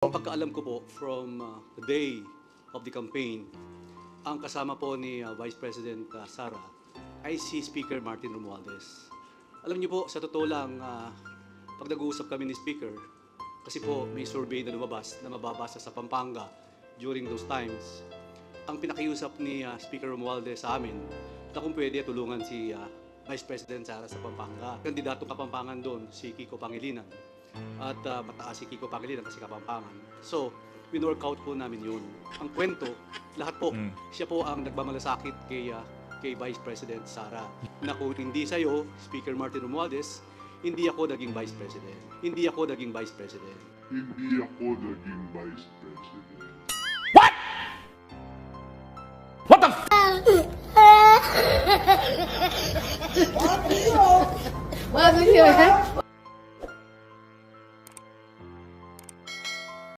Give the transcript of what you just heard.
Ang pagkaalam ko po from the day of the campaign, ang kasama po ni Vice President Sara ay si Speaker Martin Romualdez. Alam niyo po, sa totoo lang, pag nag-uusap kami ni Speaker, kasi po may survey na lumabas na mababasa sa Pampanga during those times, ang pinakiusap ni Speaker Romualdez sa amin na kung pwede tulungan si Vice President Sara sa Pampanga. Kandidatong Kapampangan doon, si Kiko Pangilinan. At mataas si Kiko Pangilinan kasi Kapampangan. So, win-workout po namin yun. Ang kwento, lahat po, siya po ang nagmamalasakit kay Vice President Sara. Na kung hindi sa'yo, Speaker Martin Romualdez, hindi ako naging Vice President. Hindi ako naging Vice President. Hindi ako naging Vice President. What the f***? Bakit yun?